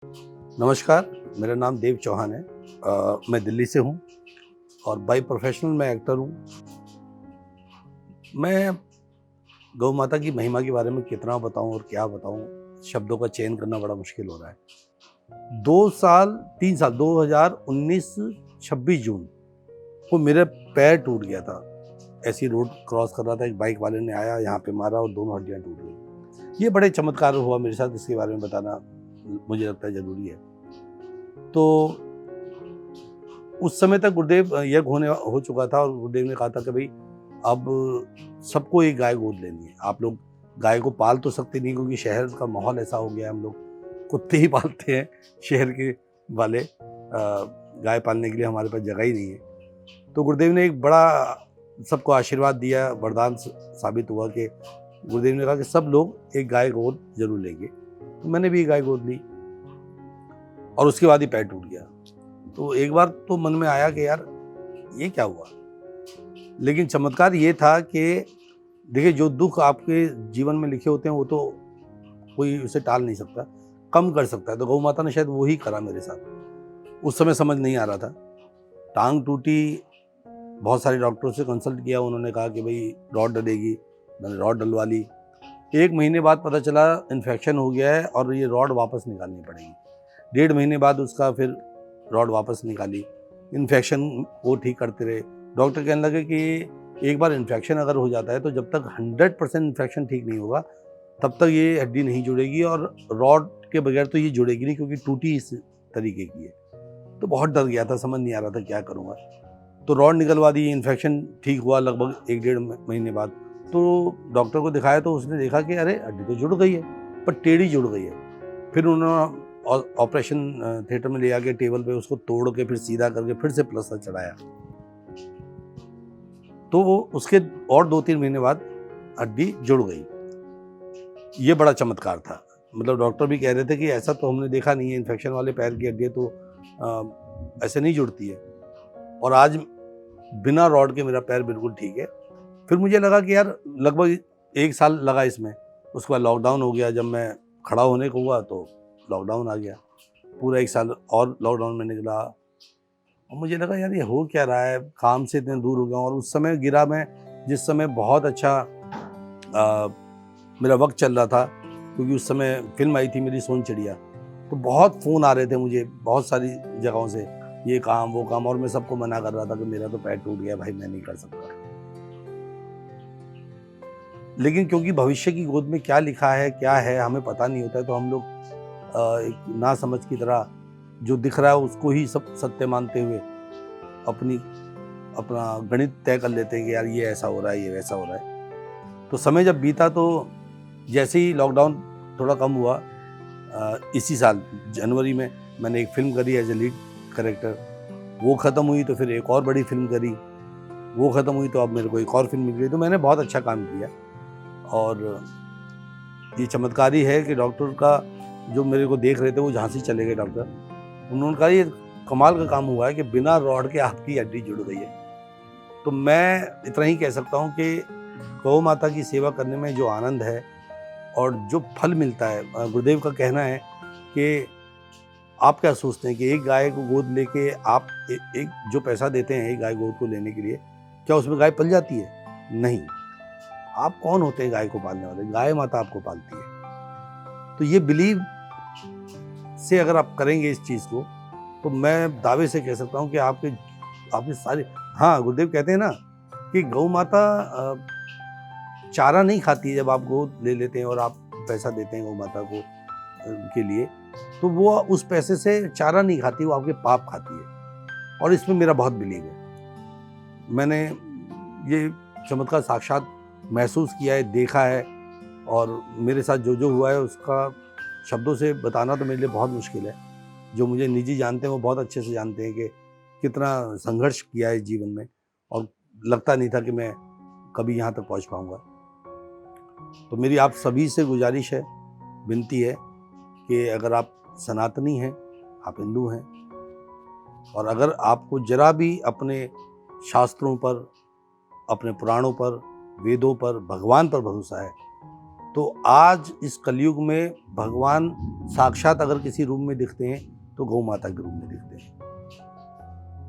नमस्कार, मेरा नाम देव चौहान है। मैं दिल्ली से हूँ और बाय प्रोफेशनल मैं एक्टर हूँ। मैं गौ माता की महिमा के बारे में कितना बताऊँ और क्या बताऊँ, शब्दों का चयन करना बड़ा मुश्किल हो रहा है। 2 साल 3 साल 2019 26 जून को मेरा पैर टूट गया था। ऐसी रोड क्रॉस कर रहा था, एक बाइक वाले ने आया, यहाँ पे मारा और दोनों हड्डियाँ टूट गई। ये बड़े चमत्कार हुआ मेरे साथ, इसके बारे में बताना मुझे लगता है ज़रूरी है। तो उस समय तक गुरुदेव यज्ञ हो चुका था और गुरुदेव ने कहा था कि भाई अब सबको एक गाय गोद लेनी है। आप लोग गाय को पाल तो सकते नहीं, क्योंकि शहर का माहौल ऐसा हो गया है, हम लोग कुत्ते ही पालते हैं शहर के वाले। गाय पालने के लिए हमारे पास जगह ही नहीं है। तो गुरुदेव ने एक बड़ा सबको आशीर्वाद दिया, वरदान साबित हुआ कि गुरुदेव ने कहा कि सब लोग एक गाय गोद जरूर लेंगे। तो मैंने भी एक गाय गोद ली और उसके बाद ही पैर टूट गया। तो एक बार तो मन में आया कि यार ये क्या हुआ, लेकिन चमत्कार ये था कि देखिए, जो दुख आपके जीवन में लिखे होते हैं वो तो कोई उसे टाल नहीं सकता, कम कर सकता है। तो गौ माता ने शायद वही करा मेरे साथ। उस समय समझ नहीं आ रहा था, टांग टूटी, बहुत सारे डॉक्टरों से कंसल्ट किया, उन्होंने कहा कि भाई रॉड डलेगी, मैंने रॉड डलवा ली। 1 महीने बाद पता चला इन्फेक्शन हो गया है और ये रॉड वापस निकालनी पड़ेगी। 1.5 महीने बाद उसका फिर रॉड वापस निकाली, इन्फेक्शन वो ठीक करते रहे। डॉक्टर कहने लगे कि एक बार इन्फेक्शन अगर हो जाता है तो जब तक 100% इन्फेक्शन ठीक नहीं होगा तब तक ये हड्डी नहीं जुड़ेगी, और रॉड के बगैर तो ये जुड़ेगी नहीं, क्योंकि टूटी इस तरीके की है। तो बहुत डर गया था, समझ नहीं आ रहा था क्या करूँगा। तो रॉड निकलवा दी, इन्फेक्शन ठीक हुआ लगभग 1 डेढ़ महीने बाद। तो डॉक्टर को दिखाया तो उसने देखा कि अरे हड्डी तो जुड़ गई है, पर टेढ़ी जुड़ गई है। फिर उन्होंने ऑपरेशन थिएटर में ले आके टेबल पे उसको तोड़ के फिर सीधा करके फिर से प्लास्टर चढ़ाया। तो वो उसके और 2-3 महीने बाद हड्डी जुड़ गई। ये बड़ा चमत्कार था। मतलब डॉक्टर भी कह रहे थे कि ऐसा तो हमने देखा नहीं है, इन्फेक्शन वाले पैर की हड्डियाँ तो ऐसे नहीं जुड़ती है। और आज बिना रॉड के मेरा पैर बिल्कुल ठीक है। फिर मुझे लगा कि यार लगभग 1 साल लगा इसमें। उसके बाद लॉकडाउन हो गया। जब मैं खड़ा होने को हुआ तो लॉकडाउन आ गया। पूरा 1 साल और लॉकडाउन में निकला और मुझे लगा यार ये हो क्या रहा है, काम से इतने दूर हो गया। और उस समय गिरा मैं जिस समय बहुत अच्छा मेरा वक्त चल रहा था, क्योंकि उस समय फिल्म आई थी मेरी सोन चिड़िया। तो बहुत फ़ोन आ रहे थे मुझे बहुत सारी जगहों से, ये काम वो काम, और मैं सबको मना कर रहा था कि मेरा तो पैर टूट गया भाई, मैं नहीं कर सकता। लेकिन क्योंकि भविष्य की गोद में क्या लिखा है क्या है हमें पता नहीं होता है, तो हम लोग एक नासमझ की तरह जो दिख रहा है उसको ही सब सत्य मानते हुए अपना गणित तय कर लेते हैं कि यार ये ऐसा हो रहा है, ये वैसा हो रहा है। तो समय जब बीता तो जैसे ही लॉकडाउन थोड़ा कम हुआ, इसी साल जनवरी में मैंने एक फिल्म करी एज ए लीड कैरेक्टर। वो ख़त्म हुई तो फिर एक और बड़ी फिल्म करी, वो ख़त्म हुई तो अब मेरे को एक और फिल्म मिल गई। तो मैंने बहुत अच्छा काम किया। और ये चमत्कार ही है कि डॉक्टर का जो मेरे को देख रहे थे वो झांसी चले गए डॉक्टर। उन्होंने कहा ये कमाल का काम हुआ है कि बिना रॉड के आपकी हड्डी जुड़ गई है। तो मैं इतना ही कह सकता हूँ कि गौ माता की सेवा करने में जो आनंद है और जो फल मिलता है, गुरुदेव का कहना है कि आप क्या सोचते हैं कि एक गाय को गोद लेके आप एक जो पैसा देते हैं एक गाय गोद को लेने के लिए, क्या उसमें गाय पल जाती है? नहीं। आप कौन होते हैं गाय को पालने वाले? गाय माता आपको पालती है। तो ये बिलीव से अगर आप करेंगे इस चीज़ को, तो मैं दावे से कह सकता हूँ कि आपके सारे, हाँ, गुरुदेव कहते हैं ना कि गौ माता चारा नहीं खाती है। जब आप गोद ले लेते हैं और आप पैसा देते हैं गौ माता को के लिए, तो वो उस पैसे से चारा नहीं खाती, वो आपके पाप खाती है। और इसमें मेरा बहुत बिलीव है। मैंने ये चमत्कार साक्षात महसूस किया है, देखा है, और मेरे साथ जो जो हुआ है उसका शब्दों से बताना तो मेरे लिए बहुत मुश्किल है। जो मुझे निजी जानते हैं वो बहुत अच्छे से जानते हैं कि कितना संघर्ष किया है जीवन में, और लगता नहीं था कि मैं कभी यहाँ तक पहुँच पाऊँगा। तो मेरी आप सभी से गुजारिश है, विनती है कि अगर आप सनातनी हैं, आप हिंदू हैं, और अगर आपको जरा भी अपने शास्त्रों पर, अपने पुराणों पर, वेदों पर, भगवान पर भरोसा है, तो आज इस कलयुग में भगवान साक्षात अगर किसी रूप में दिखते हैं तो गौ माता के रूप में दिखते हैं।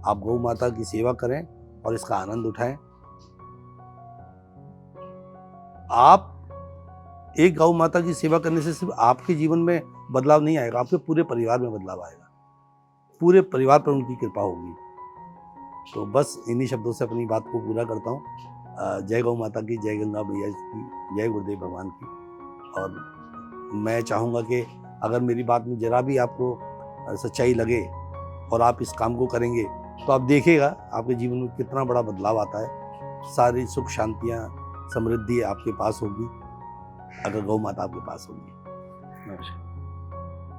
आप गौ माता की सेवा करें और इसका आनंद उठाएं। आप एक गौ माता की सेवा करने से सिर्फ आपके जीवन में बदलाव नहीं आएगा, आपके पूरे परिवार में बदलाव आएगा, पूरे परिवार पर उनकी कृपा होगी। तो बस इन्हीं शब्दों से अपनी बात को पूरा करता हूँ। जय गौ माता की, जय गंगा मैया की, जय गुरुदेव भगवान की। और मैं चाहूँगा कि अगर मेरी बात में जरा भी आपको सच्चाई लगे और आप इस काम को करेंगे तो आप देखिएगा आपके जीवन में कितना बड़ा बदलाव आता है। सारी सुख शांतियाँ समृद्धि आपके पास होगी अगर गौ माता आपके पास होगी। नमस्कार।